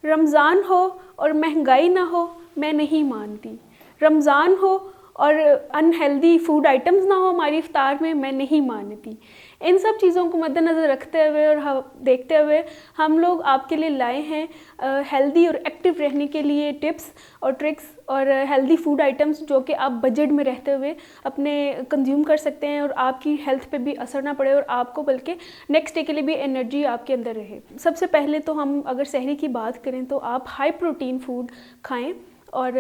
رمضان ہو اور مہنگائی نہ ہو میں نہیں مانتی، رمضان ہو اور انہیلدی فوڈ آئٹمز نہ ہو ہماری افطار میں نہیں مانتی۔ ان سب چیزوں کو مد نظر رکھتے ہوئے اور دیکھتے ہوئے ہم لوگ آپ کے لیے لائے ہیں ہیلدی اور ایکٹیو رہنے کے لیے ٹپس اور ٹرکس اور ہیلدی فوڈ آئٹمس جو کہ آپ بجٹ میں رہتے ہوئے اپنے کنزیوم کر سکتے ہیں اور آپ کی ہیلتھ پہ بھی اثر نہ پڑے اور آپ کو بلکہ نیکسٹ ڈے کے لیے بھی انرجی آپ کے اندر رہے۔ سب سے پہلے تو ہم اگر سحری کی بات کریں تو آپ ہائی پروٹین فوڈ کھائیں، اور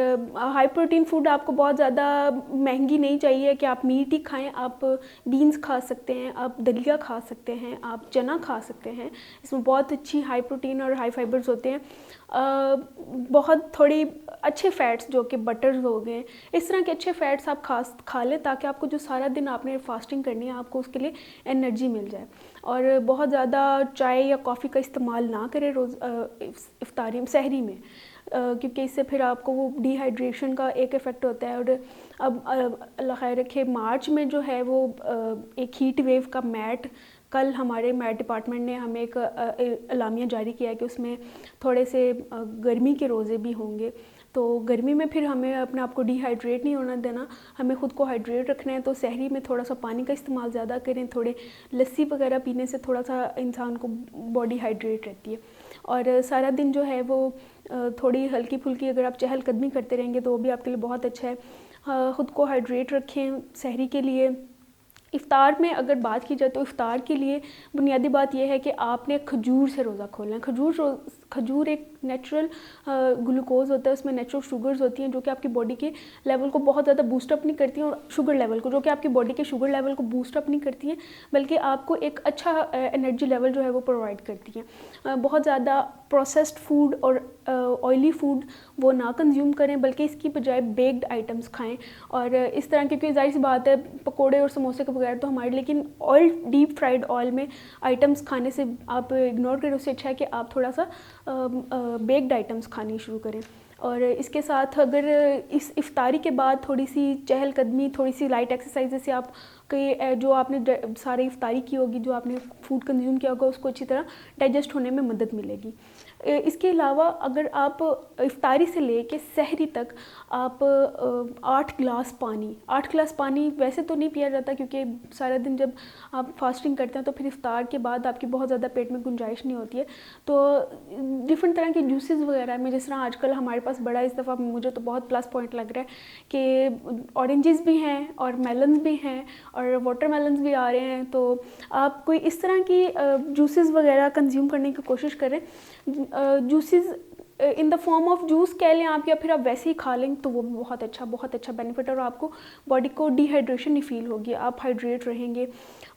ہائی پروٹین فوڈ آپ کو بہت زیادہ مہنگی نہیں چاہیے کہ آپ میٹ ہی کھائیں، آپ بینز کھا سکتے ہیں، آپ دلیا کھا سکتے ہیں، آپ چنا کھا سکتے ہیں، اس میں بہت اچھی ہائی پروٹین اور ہائی فائبرز ہوتے ہیں۔ بہت تھوڑی اچھے فیٹس جو کہ بٹرز ہو گئے، اس طرح کے اچھے فیٹس آپ کھا لیں تاکہ آپ کو جو سارا دن آپ نے فاسٹنگ کرنی ہے آپ کو اس کے لیے انرجی مل جائے۔ اور بہت زیادہ چائے یا کافی کا استعمال نہ کریں افطاری سحری میں، کیونکہ اس سے پھر آپ کو وہ ڈی ہائیڈریشن کا ایک ایفیکٹ ہوتا ہے۔ اور اب اللہ خیر رکھے مارچ میں جو ہے وہ ایک ہیٹ ویو کا کل ہمارے میٹ ڈپارٹمنٹ نے ہمیں ایک اعلامیہ جاری کیا ہے کہ اس میں تھوڑے سے گرمی کے روزے بھی ہوں گے، تو گرمی میں پھر ہمیں اپنے آپ کو ڈی ہائیڈریٹ نہیں ہونا دینا، ہمیں خود کو ہائیڈریٹ رکھنا ہے۔ تو سحری میں تھوڑا سا پانی کا استعمال زیادہ کریں، تھوڑے لسی وغیرہ پینے سے تھوڑا سا انسان کو باڈی ہائیڈریٹ رہتی ہے۔ اور سارا دن جو ہے وہ تھوڑی ہلکی پھلکی اگر آپ چہل قدمی کرتے رہیں گے تو وہ بھی آپ کے لیے بہت اچھا ہے۔ خود کو ہائیڈریٹ رکھیں سحری کے لیے۔ افطار میں اگر بات کی جائے تو افطار کے لیے بنیادی بات یہ ہے کہ آپ نے کھجور سے روزہ کھولنا ہے۔ کھجور ایک نیچرل گلوکوز ہوتا ہے، اس میں نیچرل شوگرز ہوتی ہیں جو کہ آپ کی باڈی کے لیول کو بہت زیادہ بوسٹ اپ نہیں کرتی ہیں، اور شوگر لیول کو جو کہ آپ کی باڈی کے شوگر لیول کو بوسٹ اپ نہیں کرتی ہیں بلکہ آپ کو ایک اچھا انرجی لیول جو ہے وہ پرووائڈ کرتی ہیں۔ بہت زیادہ پروسیسڈ فوڈ اور آئلی فوڈ وہ نہ کنزیوم کریں بلکہ اس کی بجائے بیکڈ آئٹمس کھائیں، اور اس طرح کیونکہ ظاہر سی بات ہے پکوڑے اور سموسے کے بغیر تو ہمارے، لیکن آئل ڈیپ فرائیڈ آئل میں آئٹمس کھانے سے آپ اگنور کریں، اس سے اچھا ہے کہ آپ تھوڑا سا بیکڈ آئٹمس کھانی شروع کریں۔ اور اس کے ساتھ اگر اس افطاری کے بعد تھوڑی سی چہل قدمی، تھوڑی سی لائٹ ایکسرسائز سے آپ کے جو آپ نے سارے افطاری کی ہوگی، جو آپ نے فوڈ کنزیوم کیا ہوگا اس کو اچھی طرح ڈائجسٹ ہونے میں مدد ملے گی۔ اس کے علاوہ اگر آپ افطاری سے لے کے سحری تک آپ 8 گلاس پانی ویسے تو نہیں پیا جاتا کیونکہ سارا دن جب آپ فاسٹنگ کرتے ہیں تو پھر افطار کے بعد آپ کی بہت زیادہ پیٹ میں گنجائش نہیں ہوتی ہے، تو ڈفرنٹ طرح کے جوسز وغیرہ میں جس طرح آج کل ہمارے پاس بڑا اس دفعہ مجھے تو بہت پلس پوائنٹ لگ رہا ہے کہ اورنجز بھی ہیں اور میلنز بھی ہیں اور واٹر میلنز بھی آ رہے ہیں، تو آپ کوئی اس طرح کی جوسز وغیرہ کنزیوم کرنے کی کوشش کریں۔ Juices in the form of juice کہہ لیں آپ، یا پھر آپ ویسے ہی کھا لیں تو وہ بھی بہت اچھا بینیفٹ ہے، اور آپ کو باڈی کو ڈی ہائیڈریشن نہیں فیل ہوگی، آپ ہائیڈریٹ رہیں گے۔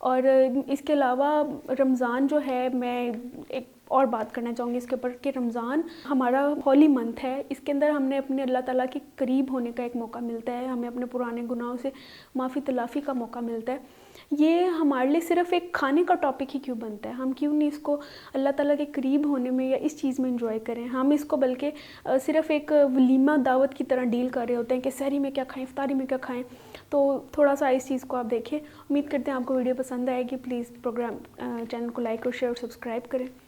اور اس کے علاوہ رمضان جو ہے، میں ایک اور بات کرنا چاہوں گی اس کے اوپر کہ رمضان ہمارا ہولی منتھ ہے، اس کے اندر ہم نے اپنے اللہ تعالیٰ کے قریب ہونے کا ایک موقع ملتا ہے، ہمیں اپنے پرانے گناہوں سے معافی تلافی کا موقع ملتا ہے۔ یہ ہمارے لیے صرف ایک کھانے کا ٹاپک ہی کیوں بنتا ہے؟ ہم کیوں نہیں اس کو اللہ تعالیٰ کے قریب ہونے میں یا اس چیز میں انجوائے کریں؟ ہم اس کو بلکہ صرف ایک ولیمہ دعوت کی طرح ڈیل کر رہے ہوتے ہیں کہ سحری میں کیا کھائیں، افطاری میں کیا کھائیں۔ تو تھوڑا سا اس چیز کو آپ دیکھیں۔ امید کرتے ہیں آپ کو ویڈیو پسند آئے گی۔ پلیز چینل کو لائک اور شیئر اور سبسکرائب کریں۔